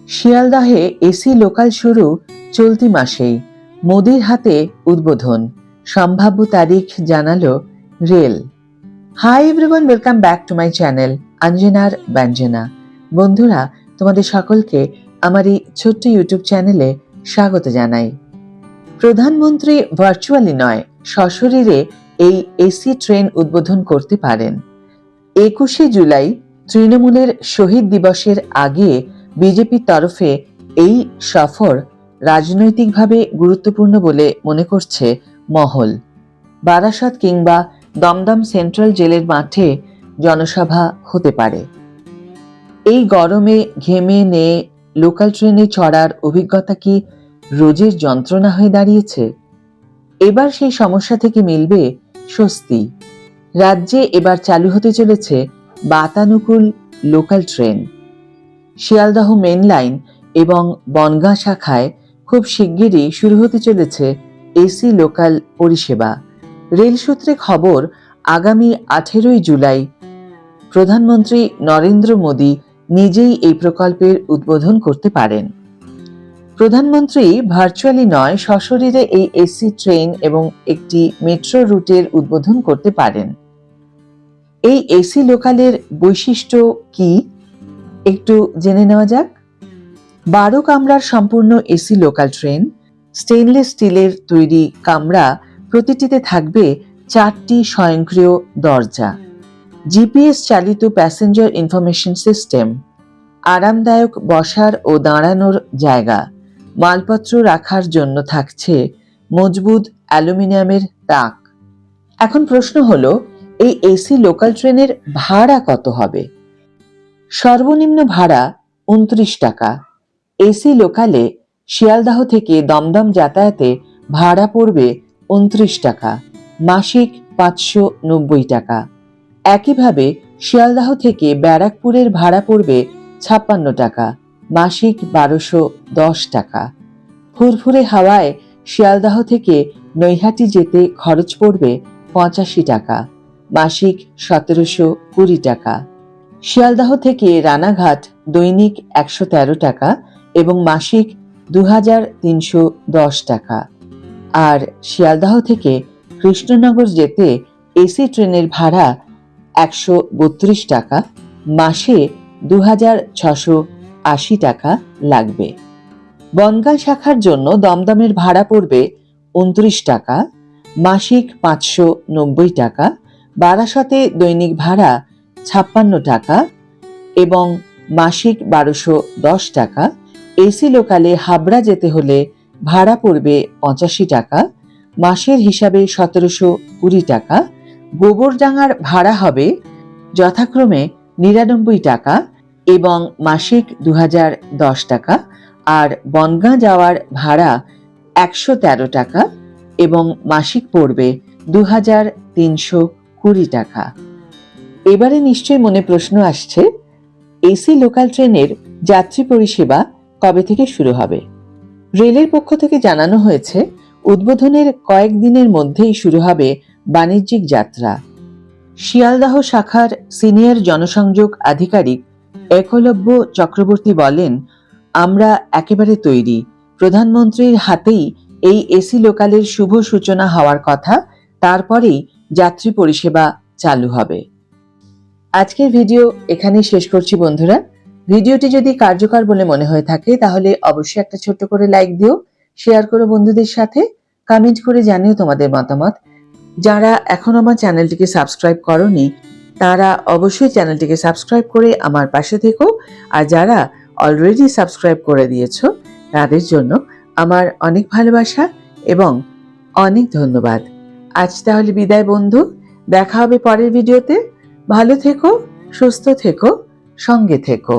শিয়ালদাহে AC local শুরু চলতি মাসেই, মোদির হাতে উদ্বোধন, সম্ভাব্য তারিখ জানালো রেল। Hi everyone, welcome back to my channel অঞ্জনার ব্যঞ্জনা। বন্ধুরা, তোমাদের সকলকে আমার এই ছোট্ট ইউটিউব চ্যানেলে স্বাগত জানাই। প্রধানমন্ত্রী ভার্চুয়ালি নয়, সশরীরে এই এসি ট্রেন উদ্বোধন করতে পারেন। 21শে জুলাই তৃণমূলের শহীদ দিবসের আগে বিজেপির তরফে এই সফর রাজনৈতিকভাবে গুরুত্বপূর্ণ বলে মনে করছে মহল। বারাসত কিংবা দমদম সেন্ট্রাল জেলের মাঠে জনসভা হতে পারে। এই গরমে ঘেমে নিয়ে লোকাল ট্রেনে চড়ার অভিজ্ঞতা কি রোজের যন্ত্রণা হয়ে দাঁড়িয়েছে? এবার সেই সমস্যা থেকে মিলবে স্বস্তি। রাজ্যে এবার চালু হতে চলেছে বাতানুকূল local train. Sealdah main line এবং বনগাঁ শাখায় খুব শিগগিরই শুরু হতে চলেছে এসি লোকাল পরিষেবা। রেল সূত্রে খবর, আগামী 18ই জুলাই প্রধানমন্ত্রী নরেন্দ্র মোদী নিজেই এই প্রকল্পের উদ্বোধন করতে পারেন। প্রধানমন্ত্রী ভার্চুয়ালি নয়, সশরীরে এই এসি ট্রেন এবং একটি মেট্রো রুটের উদ্বোধন করতে পারেন। এই এসি লোকালের বৈশিষ্ট্য কি একটু জেনে নেওয়া যাক। 12 কামরার সম্পূর্ণ এসি লোকাল ট্রেন, স্টেইনলেস স্টিলের তৈরি কামরা, প্রতিটিতে থাকবে 4টি স্বয়ংক্রিয় দরজা, জিপিএস চালিত প্যাসেঞ্জার ইনফরমেশন সিস্টেম, আরামদায়ক বসার ও দাঁড়ানোর জায়গা, মালপত্র রাখার জন্য থাকছে মজবুত অ্যালুমিনিয়ামের তাক। এখন প্রশ্ন হলো, এই এসি লোকাল ট্রেনের ভাড়া কত হবে? সর্বনিম্ন ভাড়া 29 টাকা। এসি লোকালে শিয়ালদাহ থেকে দমদম যাতায়াতে ভাড়া পড়বে 29 টাকা, মাসিক 590 টাকা। একইভাবে শিয়ালদাহ থেকে ব্যারাকপুরের ভাড়া পড়বে 56 টাকা, মাসিক 1210 টাকা। ফুরফুরে হাওয়ায় শিয়ালদাহ থেকে নৈহাটি যেতে খরচ পড়বে 85 টাকা, মাসিক 1720 টাকা। শিয়ালদাহ থেকে রানাঘাট দৈনিক 113 টাকা এবং মাসিক 2310 টাকা। আর শিয়ালদাহ থেকে কৃষ্ণনগর যেতে এসি ট্রেনের ভাড়া 132 টাকা, মাসে 2680 টাকা লাগবে। বনগাঁ শাখার জন্য দমদমের ভাড়া পড়বে 29 টাকা, মাসিক 590 টাকা। বারাসতে দৈনিক ভাড়া 56 টাকা এবং মাসিক 1210 টাকা। এসি লোকালে হাবড়া যেতে হলে ভাড়া পড়বে 85 টাকা, মাসের হিসাবে 1720 টাকা। গোবরডাঙ্গার ভাড়া হবে যথাক্রমে 99 টাকা এবং মাসিক 2010 টাকা। আর বনগাঁ যাওয়ার ভাড়া 113 টাকা এবং মাসিক পড়বে 2320 টাকা। এবারে নিশ্চয়ই মনে প্রশ্ন আসছে, এসি লোকাল ট্রেনের যাত্রী পরিষেবা কবে থেকে শুরু হবে? রেলের পক্ষ থেকে জানানো হয়েছে, উদ্বোধনের কয়েকদিনের মধ্যেই শুরু হবে বাণিজ্যিক যাত্রা। শিয়ালদাহ শাখার সিনিয়র জনসংযোগ আধিকারিক একলব্য চক্রবর্তী বলেন, আমরা একেবারে তৈরি। প্রধানমন্ত্রীর হাতেই এই এসি লোকালের শুভ সূচনা হওয়ার কথা, তারপরেই যাত্রী পরিষেবা চালু হবে। আজকের ভিডিও এখানেই শেষ করছি বন্ধুরা। ভিডিওটি যদি কার্যকর বলে মনে হয়ে থাকে তাহলে অবশ্যই একটা ছোট্ট করে লাইক দিও, শেয়ার করো বন্ধুদের সাথে, কমেন্ট করে জানিও তোমাদের মতামত। যারা এখন আমার চ্যানেলটিকে সাবস্ক্রাইব করোনি তারা অবশ্যই চ্যানেলটিকে সাবস্ক্রাইব করে আমার পাশে থেকো, আর যারা অলরেডি সাবস্ক্রাইব করে দিয়েছো তাদের জন্য আমার অনেক ভালোবাসা এবং অনেক ধন্যবাদ। আজ তাহলে বিদায় বন্ধু, দেখা হবে পরের ভিডিওতে। ভালো থেকো, সুস্থ থেকো, সঙ্গে থেকো।